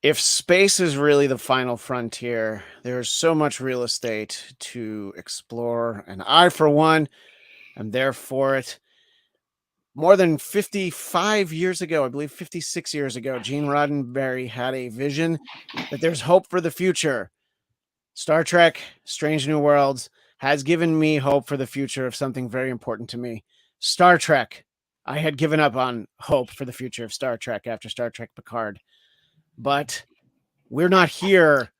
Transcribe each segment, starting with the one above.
If space is really the final frontier, there's so much real estate to explore, and I, for one, am there for it. More than 55 years ago, I believe 56 years ago, Gene Roddenberry had a vision that there's hope for the future. Star Trek, Strange New Worlds, has given me hope for the future of something very important to me. Star Trek. I had given up on hope for the future of Star Trek after Star Trek Picard. But we're not here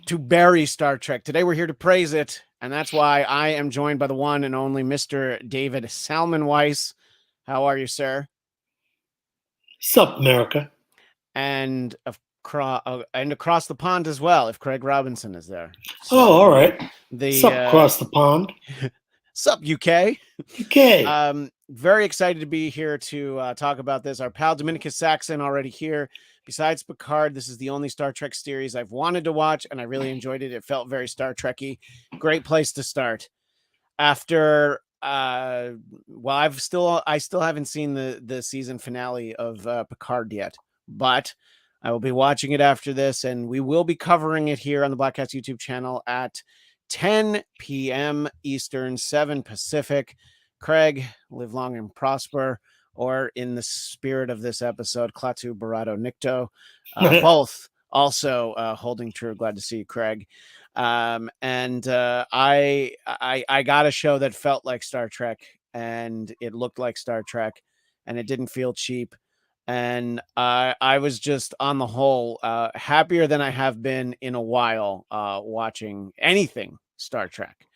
to bury Star Trek. Today we're here to praise it, and that's why I am joined by the one and only Mr. David Weiss. How are you, sir? Sup, America? And across the pond as well, if Craig Robinson is there. So all right. The Sup, across the pond. Sup, UK? UK. Very excited to be here to talk about this. Our pal Dominicus Saxon already here. Besides Picard, this is the only Star Trek series I've wanted to watch, and I really enjoyed it. It felt very Star Trek-y. Great place to start. After I still haven't seen the season finale of Picard yet, but I will be watching it after this, and we will be covering it here on the Blackcast YouTube channel at 10 p.m. Eastern, 7 Pacific. Craig, live long and prosper, or in the spirit of this episode, Klaatu Barado Nikto. Both also holding true. Glad to see you, Craig. I got a show that felt like Star Trek, and it looked like Star Trek, and it didn't feel cheap. And I was just on the whole happier than I have been in a while watching anything Star Trek.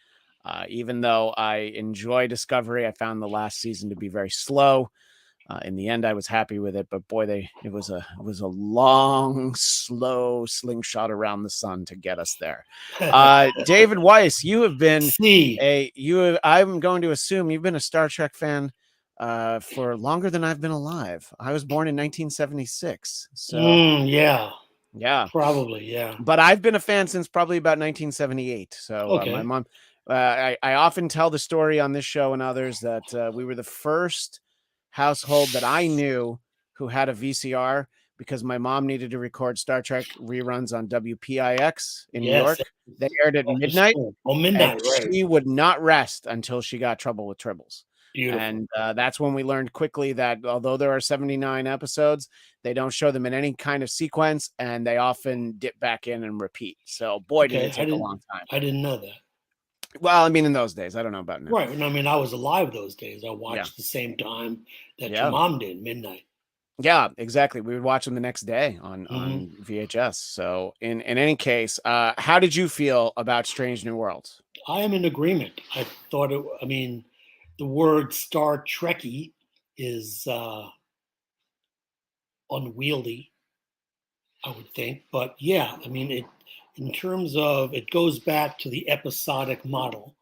Even though I enjoy Discovery, I found the last season to be very slow. In the end, I was happy with it, but boy, it was a long, slow slingshot around the sun to get us there. David Weiss, you have been I'm going to assume you've been a Star Trek fan for longer than I've been alive. I was born in 1976, so yeah, probably, yeah. But I've been a fan since probably about 1978. So okay. My mom, I often tell the story on this show and others that we were the first household that I knew who had a VCR because my mom needed to record Star Trek reruns on WPIX in New York. They aired at midnight. Midnight, right. She would not rest until she got Trouble with Tribbles. Beautiful. And that's when we learned quickly that although there are 79 episodes, they don't show them in any kind of sequence, and they often dip back in and repeat. So, boy, did it take a long time. I didn't know that. Well, I mean, in those days, I don't know about now. Right. I mean, I was alive those days. I watched the same time that your mom did, midnight. Yeah, exactly. We would watch them the next day on VHS. So, in any case, how did you feel about Strange New Worlds? I am in agreement. I thought it. I mean, the word Star Trekky is unwieldy, I would think. But yeah, I mean, in terms of, it goes back to the episodic model.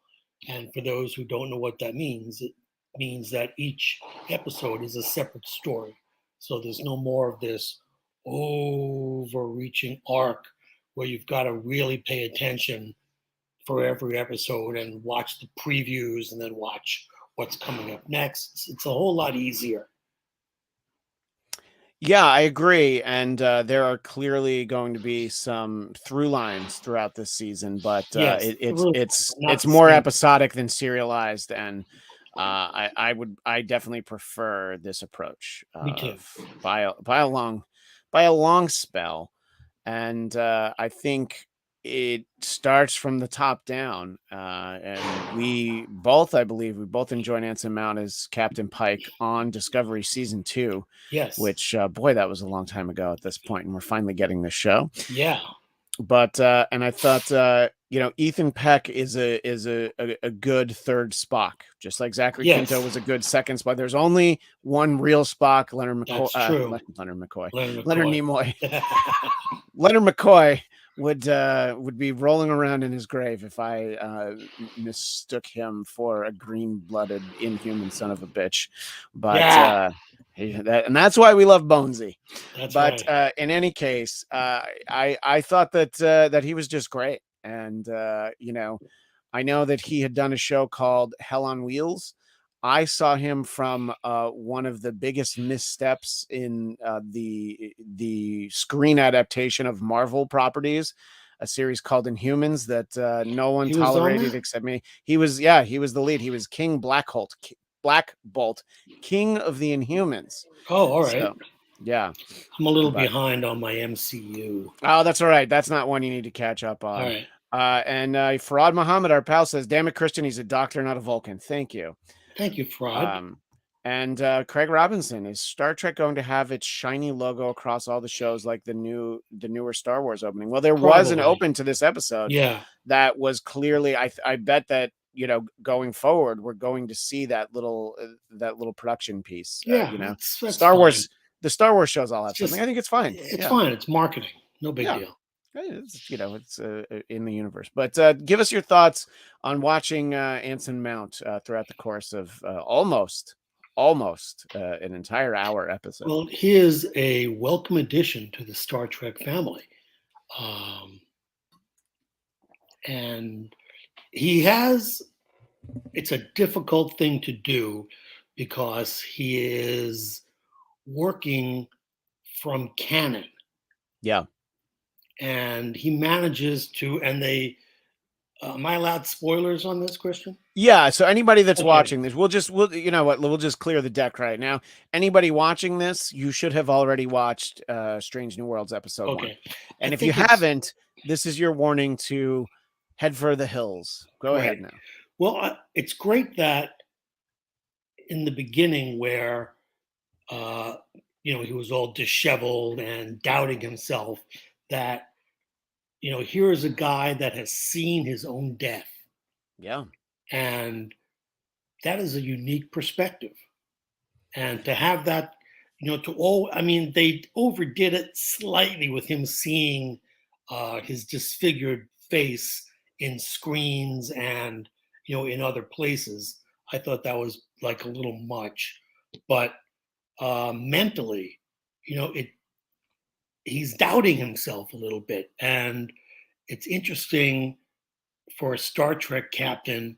And for those who don't know what that means, it means that each episode is a separate story. So there's no more of this overreaching arc where you've got to really pay attention for every episode and watch the previews and then watch what's coming up next. It's a whole lot easier. Yeah, I agree. And there are clearly going to be some through lines throughout this season, but it's more episodic than serialized. And I definitely prefer this approach. Me too. By a long spell. And I think it starts from the top down. And we both enjoyed Anson Mount as Captain Pike on Discovery Season 2. Yes. Which, boy, that was a long time ago at this point, and we're finally getting the show. Yeah. But and I thought, Ethan Peck is a good third Spock, just like Zachary Quinto was a good second Spock. There's only one real Spock, Leonard McCoy. Leonard Nimoy. Leonard McCoy would be rolling around in his grave if I mistook him for a green-blooded, inhuman son of a bitch. But and that's why we love Bonesy. In any case, I thought that he was just great, and I know that he had done a show called Hell on Wheels. I saw him from one of the biggest missteps in the screen adaptation of Marvel properties, a series called Inhumans that no one He was on tolerated that? except me. He was, yeah, he was the lead. He was King Black Bolt, King of the Inhumans. Oh, all right. So, yeah, I'm a little but behind on my MCU. oh, that's all right. That's not one you need to catch up All on. right. And Farad Muhammad, our pal, says, "Damn it, Christian, he's a doctor, not a Vulcan." Thank you. Thank you, Fraud. Um, and Craig Robinson, is Star Trek going to have its shiny logo across all the shows like the newer Star Wars opening? Well, there was an Probably. open to this episode Yeah. that was clearly. I bet that going forward, we're going to see that little production piece. Yeah. That's Star fine. Wars. The Star Wars shows all It's have something. just I think it's fine. it's Yeah, fine. It's marketing. No big yeah. deal. It's in the universe. But give us your thoughts on watching Anson Mount throughout the course of almost an entire hour episode. Well, he is a welcome addition to the Star Trek family. Um, and he has, it's a difficult thing to do because he is working from canon Yeah. and he manages to, and they, am I allowed spoilers on this, Christian? Yeah, so anybody that's Okay. watching this, we'll you know what, we'll just clear the deck right now. Anybody watching this, you should have already watched Strange New Worlds episode 1. Okay. I And if you think it's, haven't, this is your warning to head for the hills. Go right. ahead now. Well, it's great that in the beginning where, uh, he was all disheveled and doubting himself, that, here is a guy that has seen his own death. Yeah. And that is a unique perspective. And to have that, they overdid it slightly with him seeing his disfigured face in screens and, in other places. I thought that was like a little much. But mentally, he's doubting himself a little bit. And it's interesting for a Star Trek captain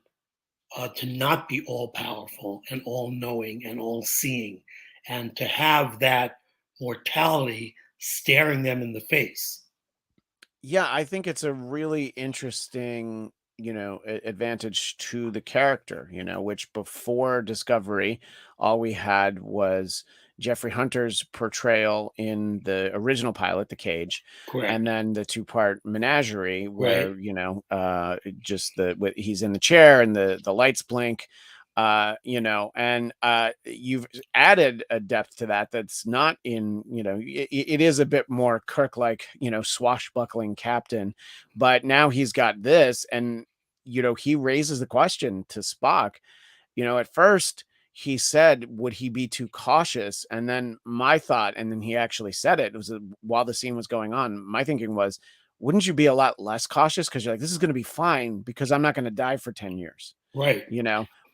to not be all powerful and all knowing and all seeing, and to have that mortality staring them in the face. Yeah, I think it's a really interesting, advantage to the character, which before Discovery, all we had was Jeffrey Hunter's portrayal in the original pilot, The Cage, and Correct. then the two-part menagerie Right. where, just he's in the chair and the lights blink. And you've added a depth to that that's not in, it is a bit more Kirk like, swashbuckling captain, but now he's got this, and he raises the question to Spock. At first he said, would he be too cautious? And then my thought, and then he actually said it was while the scene was going on, my thinking was, wouldn't you be a lot less cautious, because you're like, this is going to be fine because I'm not going to die for 10 years. Right.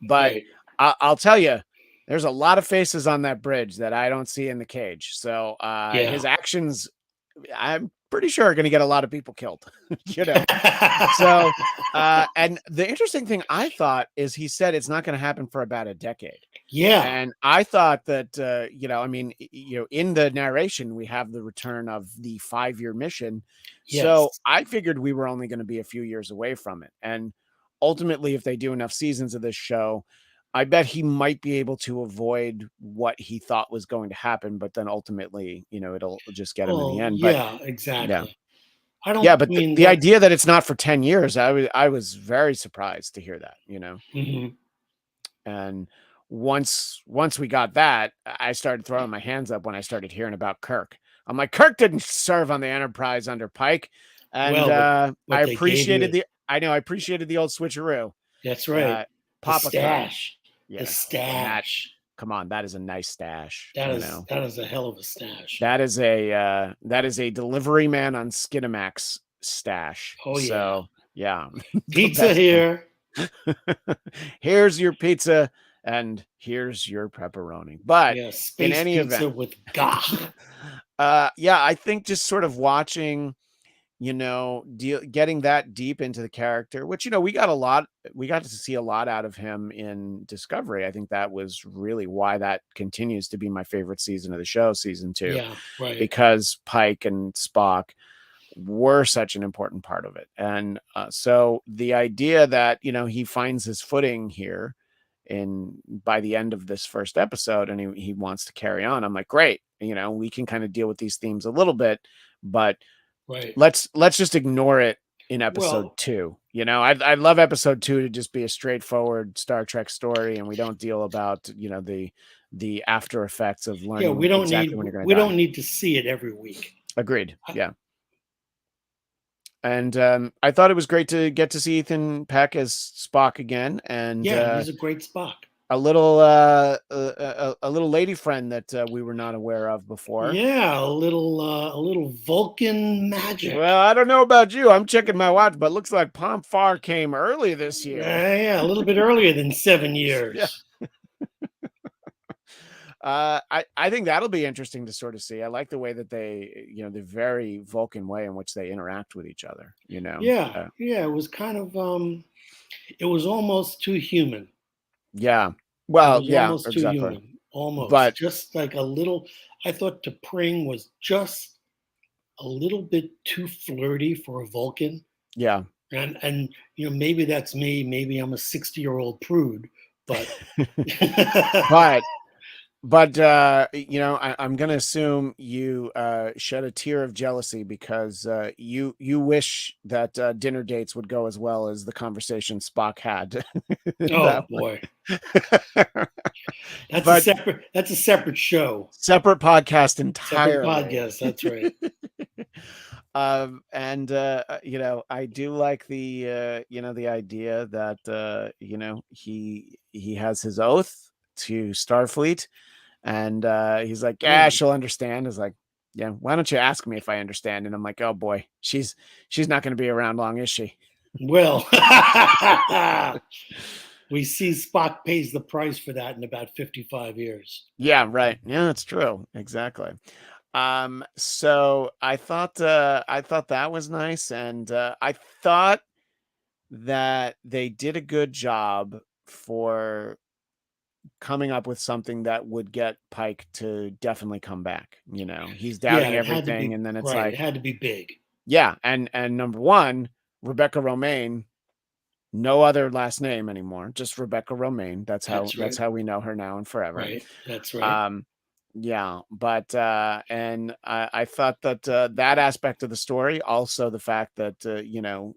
But Right. I'll tell you, there's a lot of faces on that bridge that I don't see in the cage. So his actions, I'm pretty sure, are going to get a lot of people killed. So and the interesting thing I thought is he said it's not going to happen for about a decade. Yeah. And I thought that in the narration we have the return of the 5-year mission. Yes. So I figured we were only going to be a few years away from it. And ultimately, if they do enough seasons of this show, I bet he might be able to avoid what he thought was going to happen, but then ultimately, it'll just get him in the end. Yeah, But exactly. I don't. yeah, but the idea that it's not for 10 years, I was very surprised to hear that. Mm-hmm. And once we got that, I started throwing my hands up when I started hearing about Kirk. I'm like, Kirk didn't serve on the Enterprise under Pike, and I appreciated I appreciated the old switcheroo. That's right. Papa stash. Yeah. The stash. Come on, that is a nice stash. That is a hell of a stash. That is a delivery man on Skinamax stash. Oh yeah. So yeah. Pizza here. Here's your pizza and here's your pepperoni. But in any event, with I think just sort of watching getting that deep into the character, which, we got to see a lot out of him in Discovery. I think that was really why that continues to be my favorite season of the show, season 2, Yeah, right, because Pike and Spock were such an important part of it. And so the idea that, he finds his footing here by the end of this first episode, and he wants to carry on, I'm like, great, we can kind of deal with these themes a little bit, but right. let's just ignore it in episode Well, 2. I'd love episode 2 to just be a straightforward Star Trek story, and we don't deal about, the after effects of yeah, learning exactly when you're going to we die. don't need to see it every week. Agreed. I- Yeah. And I thought it was great to get to see Ethan Peck as Spock again, and Yeah, he's a great Spock. a little lady friend that we were not aware of before. Yeah, a little Vulcan magic. Well, I don't know about you. I'm checking my watch, but it looks like Pomfar came early this year. Yeah, a little bit earlier than 7 Yeah. years. I think that'll be interesting to sort of see. I like the way that they, the very Vulcan way in which they interact with each other. Yeah, yeah, it was kind of it was almost too human. Yeah. It Well, was yeah, almost too exactly. human. Almost. But Just like a little I thought T'Pring was just a little bit too flirty for a Vulcan. yeah, And maybe that's me, maybe I'm a 60-year-old prude, but but I'm gonna assume you shed a tear of jealousy because you wish that dinner dates would go as well as the conversation Spock had. oh That boy. one. But That's a separate show. separate podcast Separate entirely. podcast, that's right. And I do like the idea that he has his oath to Starfleet, and he's like, yeah, Yeah. she'll understand. Is like, yeah, why don't you ask me if I understand? And I'm like, oh boy, she's not going to be around long, is she? Well, we see Spock pays the price for that in about 55 years. Yeah, right. Yeah, that's true. Exactly. So I thought that was nice, and I thought that they did a good job for coming up with something that would get Pike to definitely come back. He's Yeah, doubting it had to everything, be and then it's right. It like, had to be big. yeah, and number one, Rebecca Romaine, no other last name anymore, just Rebecca Romaine. That's That's right. how we know her now and forever. Right. That's right. Yeah, but and I thought that that aspect of the story, also the fact that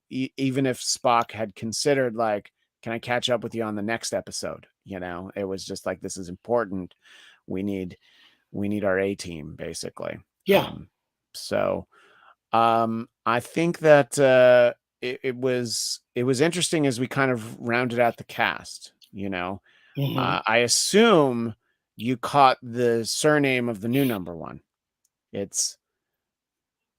even if Spock had considered, like, can I catch up with you on the next episode, it was just like, this is important. We need our A team, basically. Yeah. So I think that it was interesting as we kind of rounded out the cast. I assume you caught the surname of the new number one. It's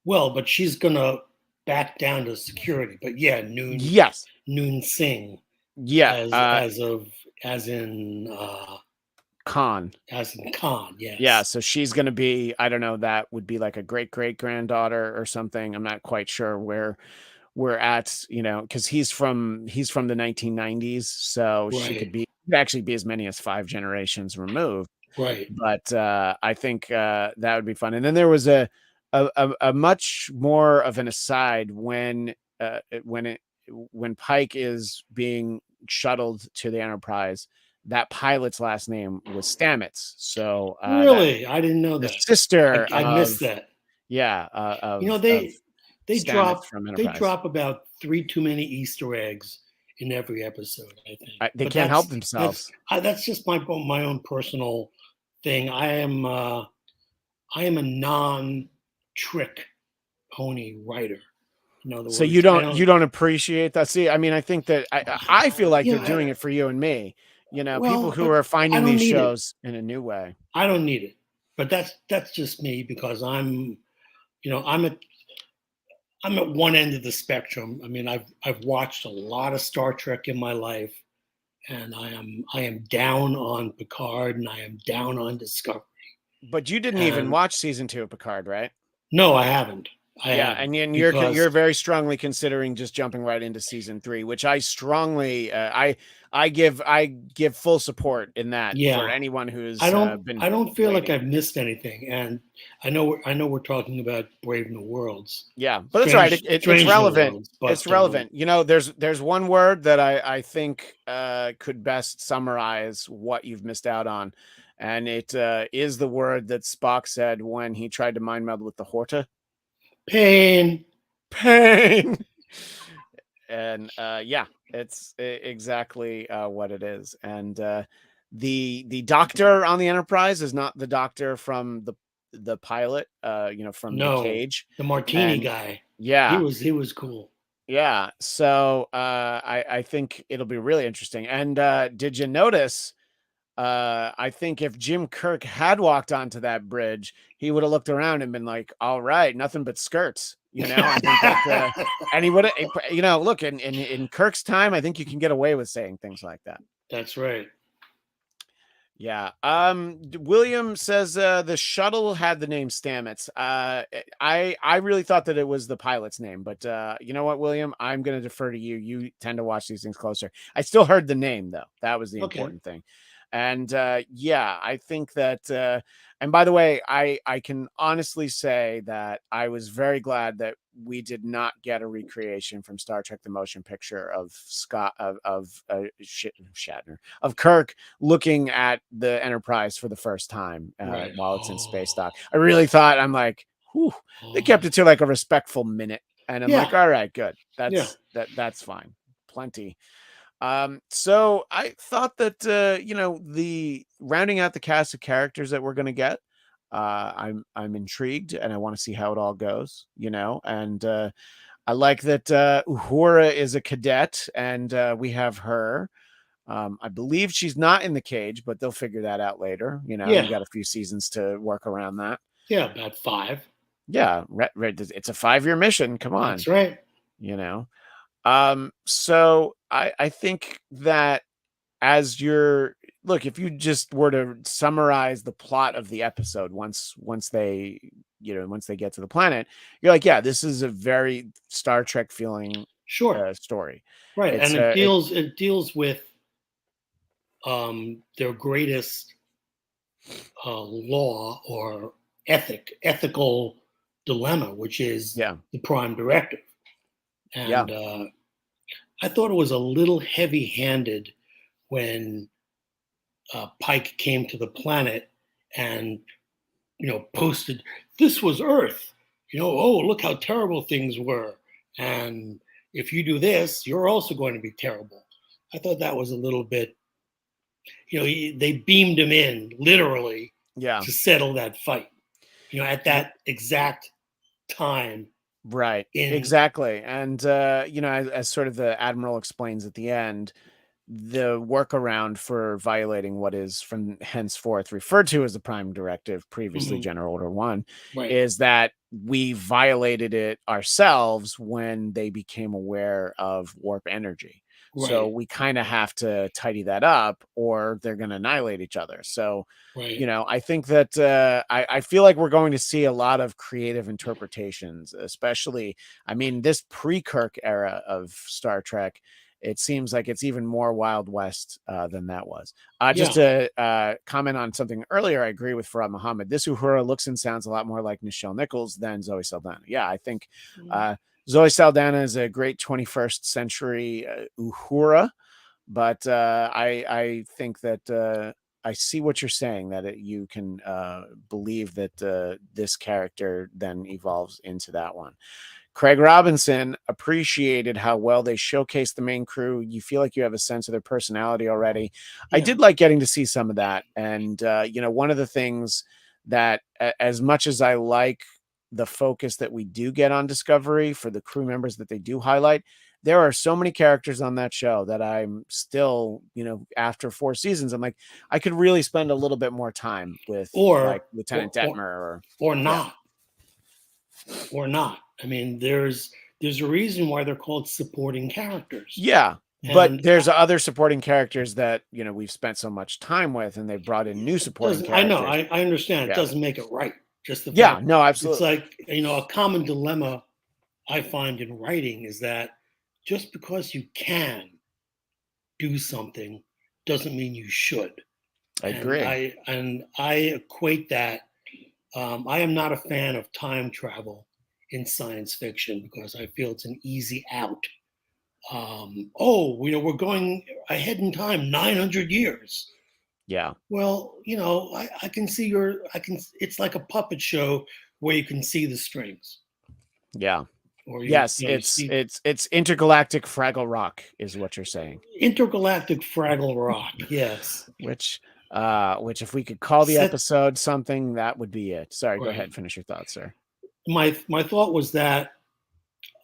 Well, but she's gonna back down to security. But yeah, yes, Noon Singh yeah, as in Khan. Khan, yes. Yeah, so she's going to be, I don't know, that would be like a great granddaughter or something. I'm not quite sure where we're at, because he's from the 1990s, so she could actually be as many as 5 generations removed. Right. But I think that would be fun. And then there was a much more of an aside when Pike is being shuttled to the Enterprise. That pilot's last name was Stamets. So really, I didn't know the that. sister I missed that. Yeah, they drop from Enterprise. They drop about 3 too many Easter eggs in every episode, I think. They can't help themselves. That's just my own personal thing. I am a non-trick pony writer. In other so words, you don't appreciate that. See, I mean, I think that I feel like they're doing it for you and me. People who are finding these shows in a new way. I don't need it, but that's just me, because I'm at one end of the spectrum. I mean, I've watched a lot of Star Trek in my life, and I am down on Picard, and I am down on Discovery. But you didn't even watch season 2 of Picard, right? No, I haven't. I Yeah, haven't and because you're very strongly considering just jumping right into season 3, which I strongly I give full support in that for yeah, anyone who's been I don't feel like waiting. I've missed anything. And I know we're talking about Brave New Worlds, Yeah, but that's right. It's Strange New relevant. Worlds, It's but relevant. There's one word that I think could best summarize what you've missed out on, and it is the word that Spock said when he tried to mind meld with the Horta. pain. Pain. And yeah, it's exactly what it is. And the doctor on the Enterprise is not the doctor from the pilot, from the No, cage. the Martini And guy. yeah, He was cool. yeah. So I think it'll be really interesting. And did you notice? I think if Jim Kirk had walked onto that bridge, he would have looked around and been like, "All right, nothing but skirts." I think that, and he would have, look in Kirk's time, I think you can get away with saying things like that. That's right. Yeah. William says the shuttle had the name Stamets. I really thought that it was the pilot's name, but you know what, William? I'm going to defer to you. You tend to watch these things closer. I still heard the name though. That was the Okay. important thing. And yeah, I think that and by the way, I can honestly say that I was very glad that we did not get a recreation from Star Trek the Motion Picture of Scott of Shatner, of Kirk looking at the Enterprise for the first time Right. while it's in space dock. I really thought, I'm like, whew, they kept it to like a respectful minute, and I'm Yeah. like, all right, good. Yeah. That's fine. Plenty. So I thought that the rounding out the cast of characters that we're going to get, I'm intrigued and I want to see how it all goes, and I like that Uhura is a cadet, and we have her. I believe she's not in the cage, but they'll figure that out later. You Yeah. got a few seasons to work around that. Yeah. About 5. Yeah, it's a 5-year mission. Come on, That's right. you know. So I think that as you're look, if you just were to summarize the plot of the episode once they once they get to the planet, you're like, yeah, this is a very Star Trek feeling Sure. story. Right. It's And it deals with their greatest law or ethical dilemma, which is yeah, the prime directive. yeah, And I thought it was a little heavy handed when Pike came to the planet and, posted, this was Earth. Oh, look how terrible things were. And if you do this, you're also going to be terrible. I thought that was a little bit, they beamed him in literally yeah. to settle that fight, at that exact time Right. in, Exactly. And as sort of the admiral explains at the end, the workaround for violating what is from henceforth referred to as the prime directive, previously Mhm, General Order 1, right, is that we violated it ourselves when they became aware of warp energy. So right, we kind of have to tidy that up or they're going to annihilate each other. So right. I think that I feel like we're going to see a lot of creative interpretations, especially, I mean, this pre-Kirk era of Star Trek. It seems like it's even more Wild West than that was. Just Yeah, to comment on something earlier, I agree with Farad Muhammad. This Uhura looks and sounds a lot more like Nichelle Nichols than Zoe Saldana. Yeah, I think uh, Zoe Saldana is a great 21st century Uhura, but I think that I see what you're saying, that you can believe that this character then evolves into that one. Craig Robinson appreciated how well they showcased the main crew. You feel like you have a sense of their personality already. I yeah, did like getting to see some of that. And, one of the things that, as much as I like the focus that we do get on Discovery for the crew members that they do highlight, there are so many characters on that show that I'm still, after 4 seasons, I'm like, I could really spend a little bit more time with like or Lieutenant Detmer or, or yeah. not, or not. I mean, there's a reason why they're called supporting characters, Yeah, but and there's other supporting characters that, we've spent so much time with, and they brought in new it supporting doesn't. I know. characters. I understand. It Yeah. doesn't make it right. Just the Yeah, fact no, it's absolutely. like, a common dilemma I find in writing is that just because you can do something doesn't mean you should. I And agree. I equate that. I am not a fan of time travel in science fiction because I feel it's an easy out. We're going ahead in time 900 years. Yeah. Well, I can see it's like a puppet show where you can see the strings, Yeah. or Yes, you see it's intergalactic Fraggle Rock is what you're saying. intergalactic Fraggle Rock. Yes. Which which if we could call the Set episode something, that would be it. Sorry, go right. ahead, finish your thoughts, sir. My thought was that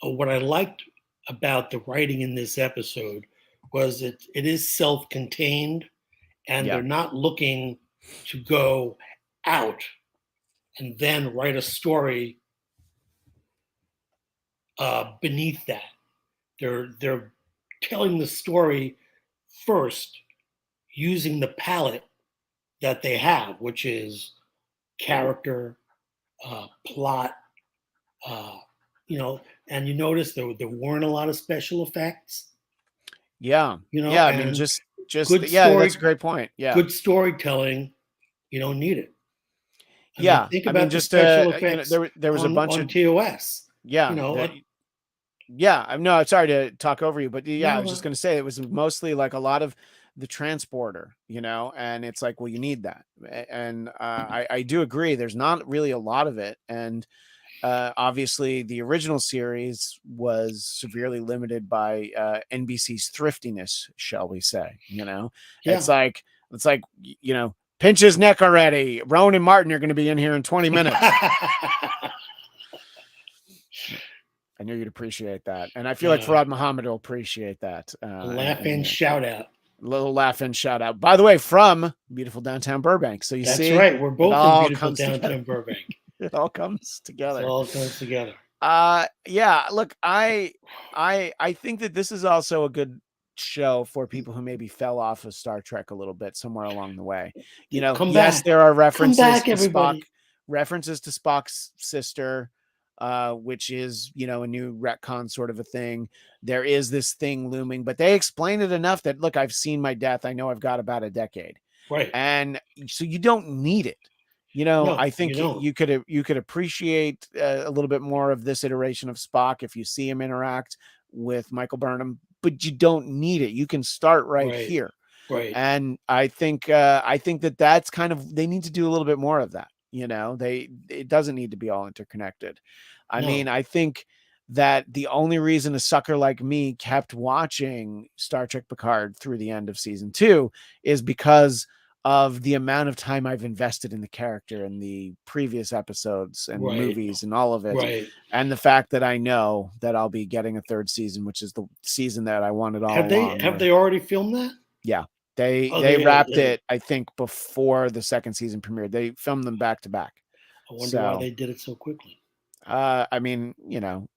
what I liked about the writing in this episode was it is self-contained, and Yeah. they're not looking to go out and then write a story beneath that. They're telling the story first using the palette that they have, which is character, plot, uh, and you notice there weren't a lot of special effects, Yeah. Yeah, I mean and just good yeah, that's story, a great point. Yeah. good storytelling. You don't need it. I mean, Yeah. think I mean about the just special there effects there was a bunch on of TOS. You yeah, know, that yeah, I'm no, sorry to talk over you, but yeah, I was just no, going to say it was mostly like a lot of the transporter, and it's like, well, you need that. And I do agree. There's not really a lot of it. And obviously, the original series was severely limited by NBC's thriftiness, shall we say? It's yeah. like pinch his neck already. Rowan and Martin are going to be in here in 20 minutes. I knew you'd appreciate that, and I feel like uh, Farad Muhammad will appreciate that. a laugh And and shout out. little laugh and shout out. By the way, from beautiful downtown Burbank. So you That's see, right. We're it both in all beautiful comes together. downtown Burbank. It all comes It together. all comes together. Yeah. Look, I think that this is also a good show for people who maybe fell off of Star Trek a little bit somewhere along the way. Come Yes, back. there are Come back, everybody. references to Spock's sister, which is, a new retcon sort of a thing. There is this thing looming, but they explain it enough that, look, I've seen my death. I know I've got about a decade. Right. And so you don't need it. No, I you think don't. you could appreciate a little bit more of this iteration of Spock if you see him interact with Michael Burnham, but you don't need it. You can start right Right. here. Right. And I think that that's kind of, they need to do a little bit more of that. It doesn't need to be all interconnected. I mean, No. I think that the only reason a sucker like me kept watching Star Trek Picard through the end of season 2 is because of the amount of time I've invested in the character in the previous episodes and Right. movies and all of it. Right. And the fact that I know that I'll be getting a third season, which is the season that I wanted all along. Have they already filmed that? Yeah. They Oh, they wrapped they it, I think, before the second season premiered. They filmed them back to back. I wonder why So they did it so quickly. I mean,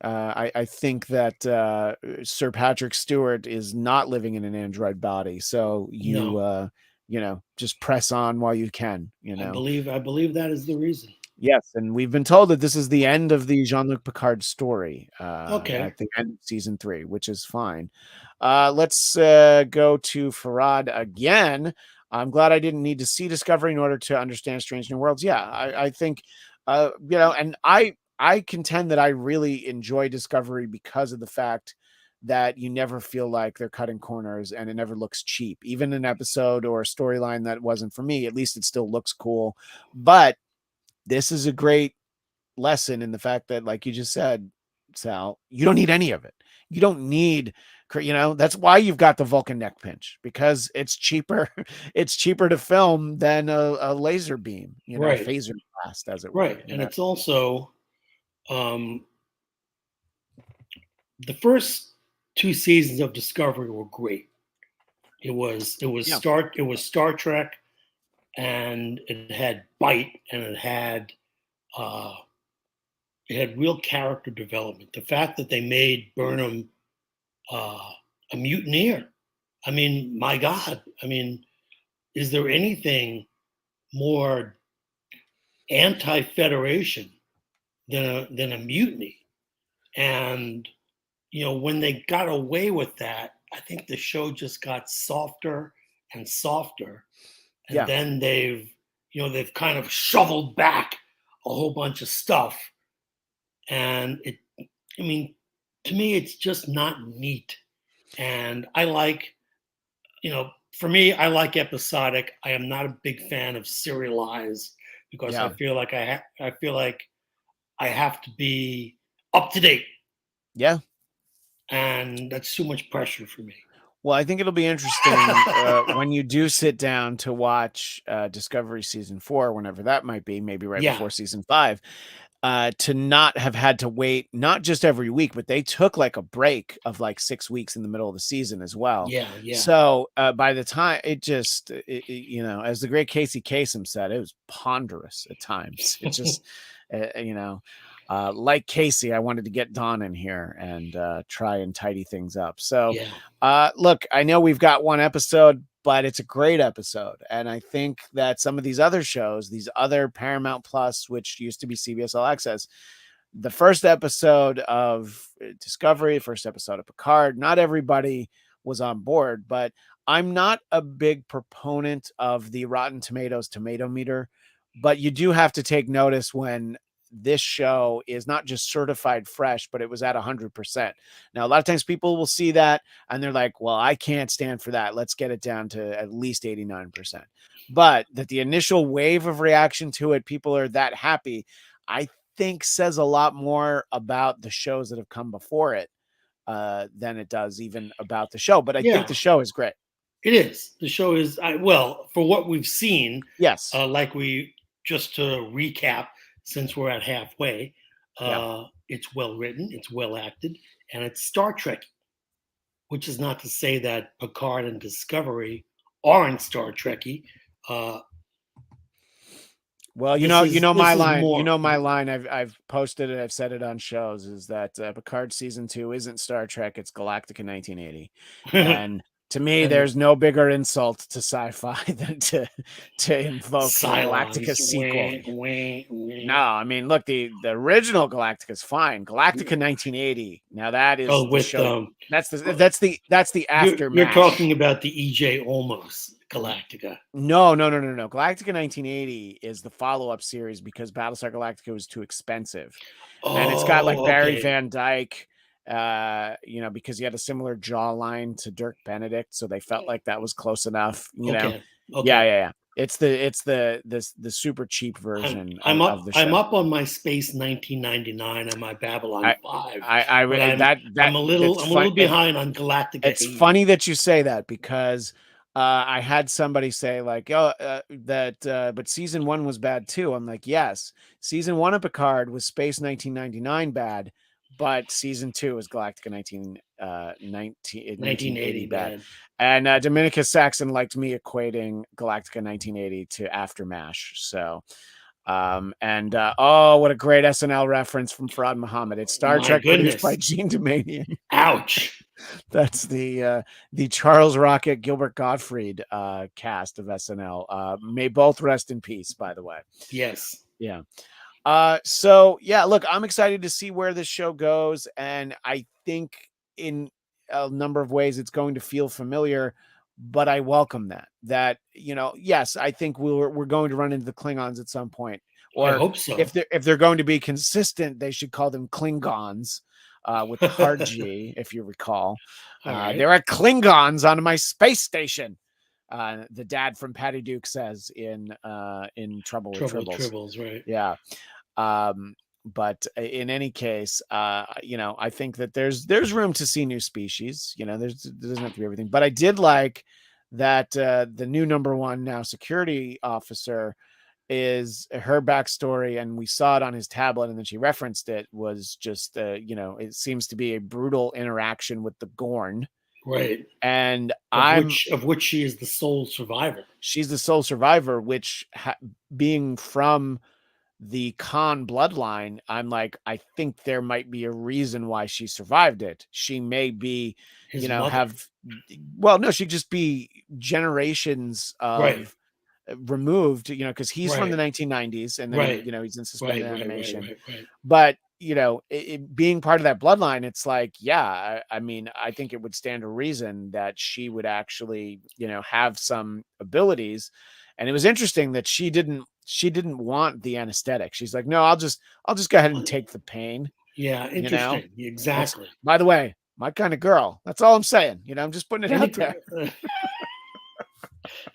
I think that Sir Patrick Stewart is not living in an android body. So No. just press on while you can, I believe that is the reason. Yes, and we've been told that this is the end of the Jean-Luc Picard story Okay. at the end of season 3, which is fine. Let's go to Farad again. I'm glad I didn't need to see Discovery in order to understand Strange New Worlds. Yeah, I think, and I contend that I really enjoy Discovery because of the fact that you never feel like they're cutting corners and it never looks cheap. Even an episode or a storyline that wasn't for me, at least it still looks cool. But this is a great lesson in the fact that, like you just said, Sal, you don't need any of it. You don't need, that's why you've got the Vulcan neck pinch, because it's cheaper. It's cheaper to film than a laser beam, Right. phaser blast, as it were. Right. And it's also um, the first 2 seasons of Discovery were great. It was Yeah. Star Trek, and it had bite, and uh, it had real character development. The fact that they made Burnham a mutineer, I mean, my God, I mean, is there anything more anti-federation than a mutiny. And when they got away with that, I think the show just got softer and softer. And Yeah. then they've kind of shoveled back a whole bunch of stuff. And I mean, to me, it's just not neat. And I like, for me, I like episodic. I am not a big fan of serialized because I Yeah. feel like I feel like I have to be up to date, Yeah. and that's too much pressure for me. Well, I think it'll be interesting when you do sit down to watch Discovery season 4, whenever that might be, maybe right Yeah, before season 5, to not have had to wait, not just every week, but they took like a break of like 6 weeks in the middle of the season as well. yeah, yeah, So by the time as the great Casey Kasem said, it was ponderous at times. It just, like Casey, I wanted to get Don in here and try and tidy things up. So, yeah, look, I know we've got one episode, but it's a great episode. And I think that some of these other shows, these other Paramount Plus, which used to be CBS All Access, the first episode of Discovery, first episode of Picard, not everybody was on board, but I'm not a big proponent of the Rotten Tomatoes tomato meter, but you do have to take notice when this show is not just certified fresh, but it was at 100%. Now, a lot of times people will see that and they're like, well, I can't stand for that. Let's get it down to at least 89%. But that the initial wave of reaction to it, people are that happy, I think says a lot more about the shows that have come before it than it does even about the show. But I think yeah. the show is great. It is. The show is well for what we've seen. Yes. Like we just to recap, since we're at halfway, Yeah. it's well written, it's well acted, and it's Star Trek. Which is not to say that Picard and Discovery aren't Star Trekky. Uh, Well, this is my this is line. You more. know my line. I've posted it. I've said it on shows. Is that Picard season 2 isn't Star Trek? It's Galactica 1980. And to me, And there's no bigger insult to sci-fi than to invoke the Galactica Cylons. sequel. Wah, wah, No, wah. I mean, look, the original Galactica is fine. Galactica 1980. Now that is Oh, the with show. That's the you're aftermath. talking about the EJ Olmos Galactica. No. Galactica 1980 is the follow-up series because Battlestar Galactica was too expensive. And it's got like Oh, Barry okay. Van Dyke, because he had a similar jawline to Dirk Benedict, so they felt like that was close enough, Okay. Yeah. It's the super cheap version of the I'm show. up on my Space 1999 and my Babylon 5, but I'm a That's fun. little behind on Galactica It's 80. funny that you say that because I had somebody say like, "Oh, but season 1 was bad too." I'm like, "Yes, season 1 of Picard was Space 1999 bad, but season 2 was Galactica 1980 1980 bad." bad. And Dominicus Saxon liked me equating Galactica 1980 to Aftermash. So, what a great SNL reference from Farad Muhammad. It's Star My Trek produced goodness. by Gene Domanian. Ouch. That's the Charles Rocket Gilbert Gottfried cast of SNL. May both rest in peace, by the way. Yes. Yeah. So yeah, look, I'm excited to see where this show goes, and I think in a number of ways it's going to feel familiar, but I welcome that. Yes, I think we're going to run into the Klingons at some point, I or hope so. if they're going to be consistent, they should call them Klingons. With the hard G, if you recall. Right. There are Klingons on my space station. The dad from Patty Duke says in Trouble with Tribbles. Tribbles, right. Yeah. But in any case, I think that there's room to see new species. There doesn't have to be everything. But I did like that the new number 1 now security officer is her backstory, and we saw it on his tablet, and then she referenced it, was just it seems to be a brutal interaction with the Gorn, right? And of which she is the sole survivor. She's the sole survivor, which being from the Khan bloodline, I'm like, I think there might be a reason why she survived it. She may be his mother. no, she'd just be generations of right. removed, because he's from the Right. 1990s, and then Right. he's in suspended Right. Right. Right. animation. Right. Right. But being part of that bloodline, it's like, yeah, I mean, I think it would stand to reason that she would actually, have some abilities. And it was interesting that she didn't want the anesthetic. She's like, no, I'll just go ahead and take the pain. Yeah. You know, Interesting. that's, Exactly. by the way, my kind of girl. That's all I'm saying. I'm just putting it out Take there.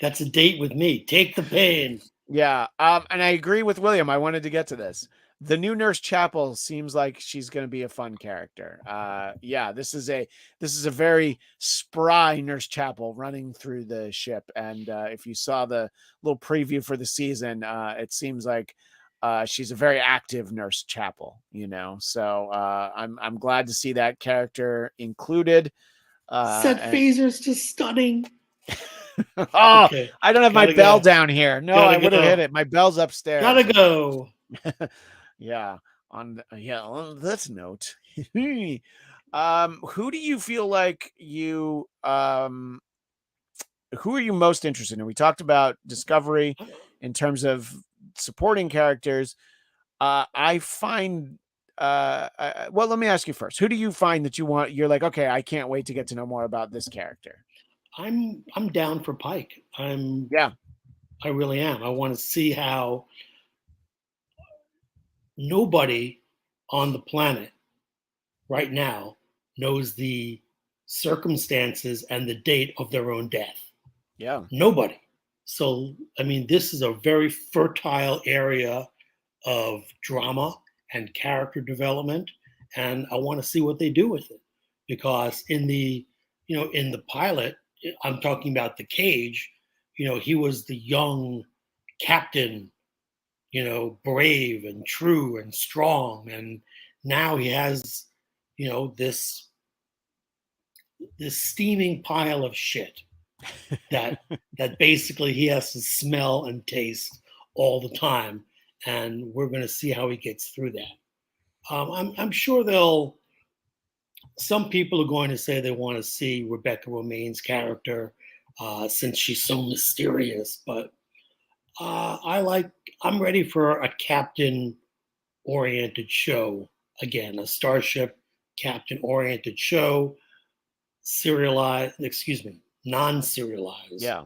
that's a date with me. Take the pain. Yeah. And I agree with William. I wanted to get to this. The new Nurse Chapel seems like she's going to be a fun character. Yeah, this is a very spry Nurse Chapel running through the ship. And if you saw the little preview for the season, it seems like she's a very active Nurse Chapel, So I'm glad to see that character included. Set And phasers to stunning. oh, Okay. I don't have my Gotta bell go. down here. No, I Gotta would have hit go. it. My bell's upstairs. Gotta go. Yeah. On this note, who do you feel like who are you most interested in? We talked about Discovery in terms of supporting characters. I find well, let me ask you first. Who do you find that you're like, okay, I can't wait to get to know more about this character? I'm down for Pike. Yeah. I really am. I want to see how nobody on the planet right now knows the circumstances and the date of their own death. Yeah. Nobody. So, I mean, this is a very fertile area of drama and character development, and I want to see what they do with it. Because in the pilot, I'm talking about the Cage. He was the young captain, brave and true and strong, and now he has, this steaming pile of shit that basically he has to smell and taste all the time, and we're going to see how he gets through that. I'm sure some people are going to say they want to see Rebecca Romaine's character since she's so mysterious, but I'm ready for a captain oriented show again, a starship captain oriented show, serialized, excuse me, non-serialized. Yeah.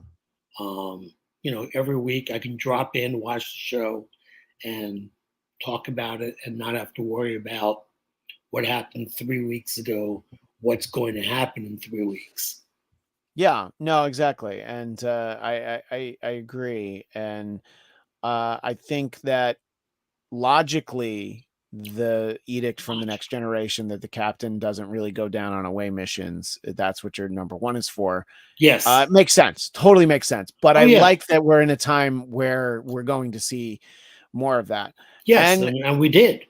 Every week I can drop in, watch the show, and talk about it, and not have to worry about what happened 3 weeks ago, what's going to happen in 3 weeks. Yeah, no, exactly. And I agree. And I think that logically, the edict from the Next Generation that the captain doesn't really go down on away missions, that's what your number one is for. Yes. Makes sense. Totally makes sense. But Oh, I yeah. like that we're in a time where we're going to see more of that. Yes, and we did.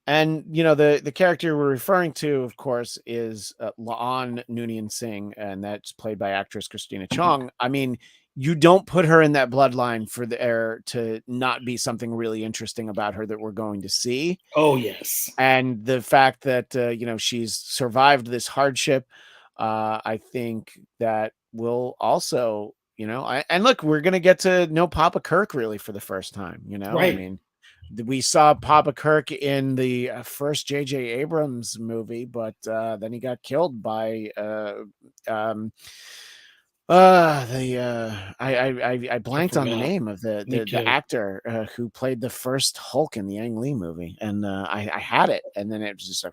And the character we're referring to, of course, is Laan Noonien Singh, and that's played by actress Christina Chong. I mean, you don't put her in that bloodline for there to not be something really interesting about her that we're going to see. Oh, yes. And the fact that she's survived this hardship, I think that will also, and look, we're gonna get to know Papa Kirk really for the first time. Right. I mean, we saw Papa Kirk in the first J.J. Abrams movie, but then he got killed by I blanked on the name of the actor who played the first Hulk in the Ang Lee movie, and I had it, and then it was just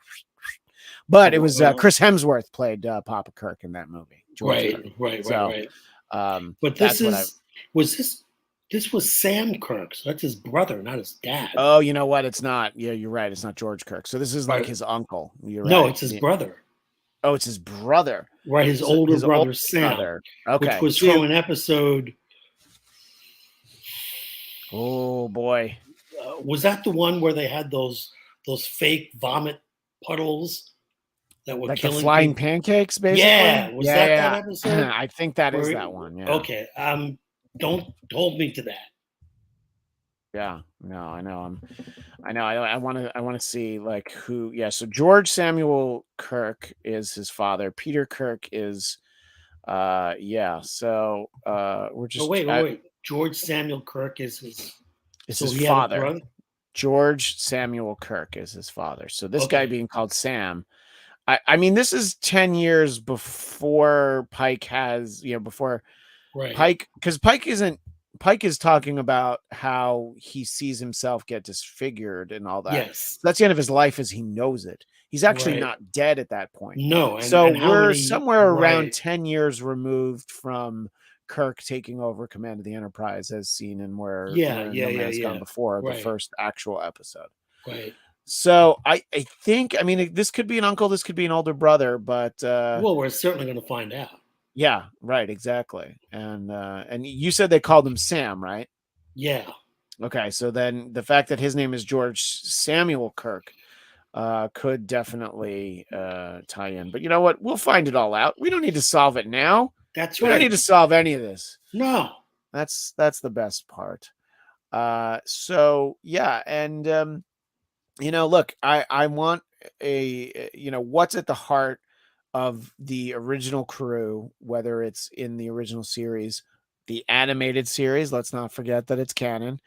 but it was Chris Hemsworth played Papa Kirk in that movie. Right. But this was Sam Kirk, so that's his brother, not his dad. Oh, you know what? It's not. Yeah, you're right. It's not George Kirk. So this is like his uncle. You're right. No, it's his brother. Oh, it's his brother. Right, his older brother, Sam. Okay. Which was from an episode. Oh boy. Was that the one where they had those fake vomit puddles that were like killing the flying people? Pancakes, basically? Yeah. Was that episode? I think that is that one. Yeah. Okay. Don't hold me to that. Yeah. No, I know. I want to see like who. Yeah. So George Samuel Kirk is his father. Peter Kirk is. Yeah. So we're just. Wait. George Samuel Kirk is His he had a father. brother? George Samuel Kirk is his father. So this guy Okay. being called Sam, I mean, this is 10 years before Pike has, before Right. Pike, because Pike is talking about how he sees himself get disfigured and all that. Yes. So that's the end of his life as he knows it. He's actually Right. not dead at that point. No, So and how we're many? somewhere around Right. 10 years removed from Kirk taking over command of the Enterprise, as seen in where Yeah, No Man's Gone Before, the Right. first actual episode. Right. So I think, I mean, this could be an uncle, this could be an older brother, but Well, we're certainly going to find out. yeah, right, exactly. And you said they called him Sam, right? Yeah. Okay, so then the fact that his name is George Samuel Kirk could definitely tie in. But you know what? We'll find it all out. We don't need to solve it now. That's We don't need right. to solve any of this. No. That's the best part. So yeah, and look, I want what's at the heart of the original crew, whether it's in the original series, the animated series, let's not forget that it's canon,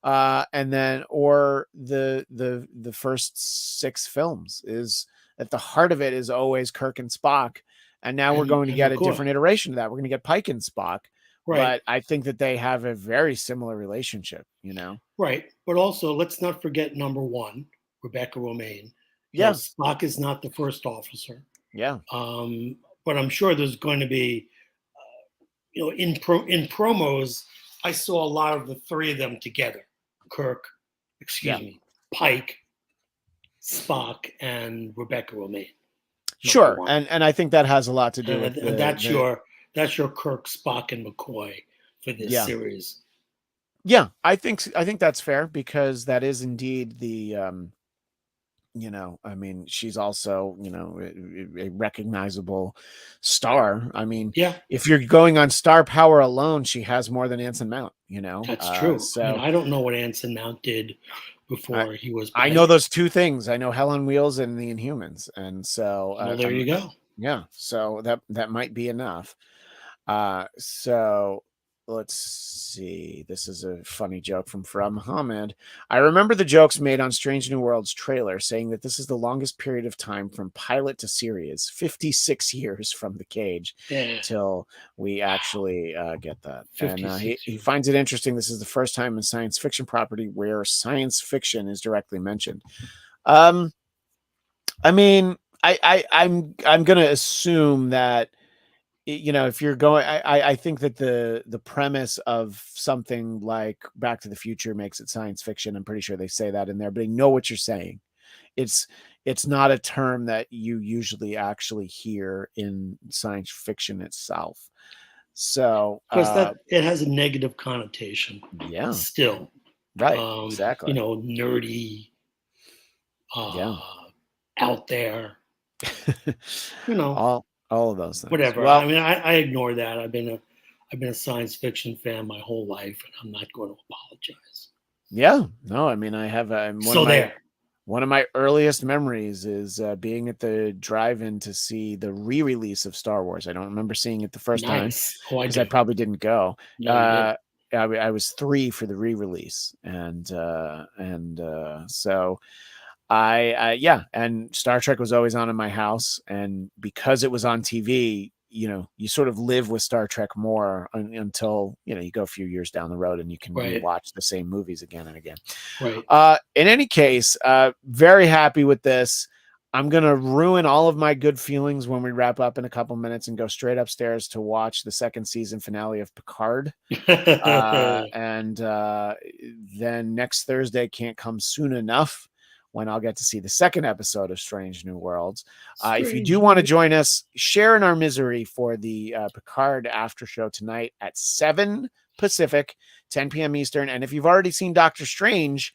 and then or the first 6 films, is at the heart of it is always Kirk and Spock. And now we're going to get a McCoy. different iteration of that. We're going to get Pike and Spock. Right. But I think that they have a very similar relationship, Right. But also, let's not forget number 1, Rebecca Romaine. Yeah. Spock is not the first officer. Yeah. But I'm sure there's going to be, in promos, I saw a lot of the 3 of them together. Kirk, Pike, Spock, and Rebecca Romaine. Sure, and I think that has a lot to do with that's your Kirk, Spock, and McCoy for this series. Yeah, I think that's fair, because that is indeed the I mean, she's also, a recognizable star. I mean, if you're going on star power alone, she has more than Anson Mount, That's true. So I don't know what Anson Mount did before he was. I know those 2 things. I know Hell on Wheels and the Inhumans. And so well, there you go. Yeah. So that might be enough. So let's see. This is a funny joke from Muhammad. I remember the jokes made on Strange New Worlds trailer saying that this is the longest period of time from pilot to series, 56 years from the cage till we actually get that. And he finds it interesting. This is the first time in science fiction property where science fiction is directly mentioned. I mean, I'm going to assume that, if you're going, I think that the premise of something like Back to the Future makes it science fiction. I'm pretty sure they say that in there, but they know what you're saying. It's not a term that you usually actually hear in science fiction itself. So because it has a negative connotation. Yeah. Still. Right. Exactly. Nerdy. Out there. All of those things. Whatever. Well, I mean, I ignore that. I've been a science fiction fan my whole life, and I'm not going to apologize. Yeah. No, I mean, I have one of my earliest memories is being at the drive-in to see the re-release of Star Wars. I don't remember seeing it the first time because I probably didn't go. No, I was 3 for the re-release, and so and Star Trek was always on in my house, and because it was on TV, you sort of live with Star Trek more until you go a few years down the road and you can watch the same movies again and again. Right. In any case, very happy with this. I'm gonna ruin all of my good feelings when we wrap up in a couple minutes and go straight upstairs to watch the 2nd season finale of Picard. And then next Thursday can't come soon enough when I'll get to see the 2nd episode of Strange New Worlds. If you do want to join us, share in our misery for the Picard after show tonight at 7 Pacific, 10 p.m. Eastern. And if you've already seen Doctor Strange,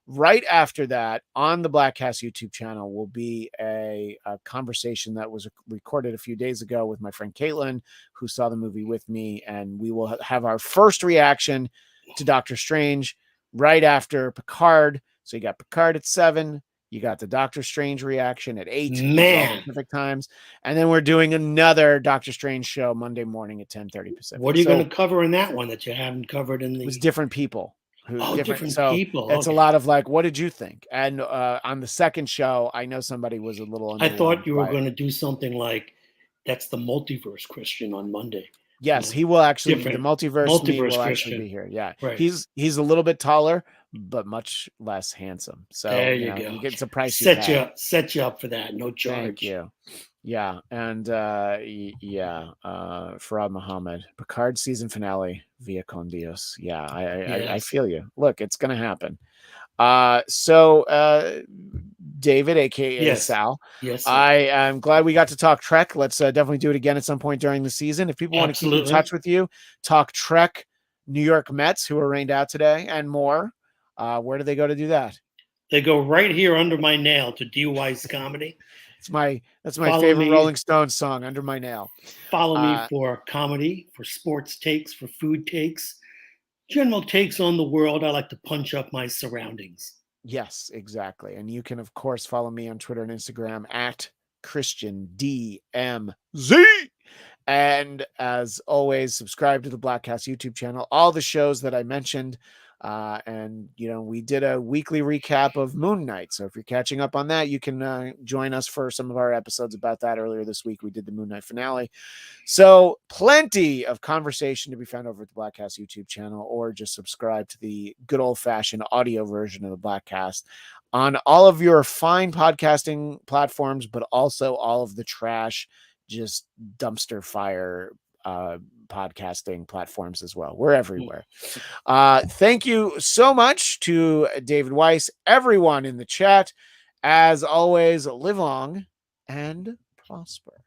right after that on the Blackcast YouTube channel will be a conversation that was recorded a few days ago with my friend Caitlin, who saw the movie with me. And we will have our first reaction to Doctor Strange right after Picard. So you got Picard at 7, You got the Doctor Strange reaction at 8, which is all Man, Pacific times. And then we're doing another Doctor Strange show Monday morning at 10:30 Pacific. what are you So going to cover in that one that you haven't covered in it was the? different people who Oh, different. different So people. it's a Okay. lot of like, what did you think? And on the second show, I know somebody was a little I underwhelmed thought you were by it. going to do something like that's the multiverse Christian on Monday. Yes, he will actually. The Different multiverse me multiverse will actually Christian. be here. Yeah, Right. he's a little bit taller, but much less handsome. So There you you know, go. it's a price you Set you pay. up, set you up for that. No Thank charge. you. Yeah, and Farad Muhammad, Picard season finale via Con Dios. Yeah, I Yes. feel you. Look, it's gonna happen. David, aka Yes. Sal, Yes, sir. I am glad we got to talk Trek. Let's definitely do it again at some point during the season. If people want to keep in Absolutely. touch with you, talk Trek, New York Mets, who are rained out today, and more, where do they go to do that? They go right here under my nail to D Weiss Comedy. That's my Follow favorite me. Rolling Stones song, Under My Nail. Follow me for comedy, for sports takes, for food takes, general takes on the world. I like to punch up my surroundings. Yes, exactly. And you can, of course, follow me on Twitter and Instagram at Christian DMZ. And as always, subscribe to the Blackcast YouTube channel. All the shows that I mentioned. And, you know, we did a weekly recap of Moon Knight. So if you're catching up on that, you can join us for some of our episodes about that. Earlier this week, we did the Moon Knight finale. So plenty of conversation to be found over at the Blackcast YouTube channel, or just subscribe to the good old-fashioned audio version of the Blackcast on all of your fine podcasting platforms, but also all of the trash, just dumpster fire podcasting platforms as well. We're everywhere. Thank you so much to David Weiss, everyone in the chat. As always, live long and prosper.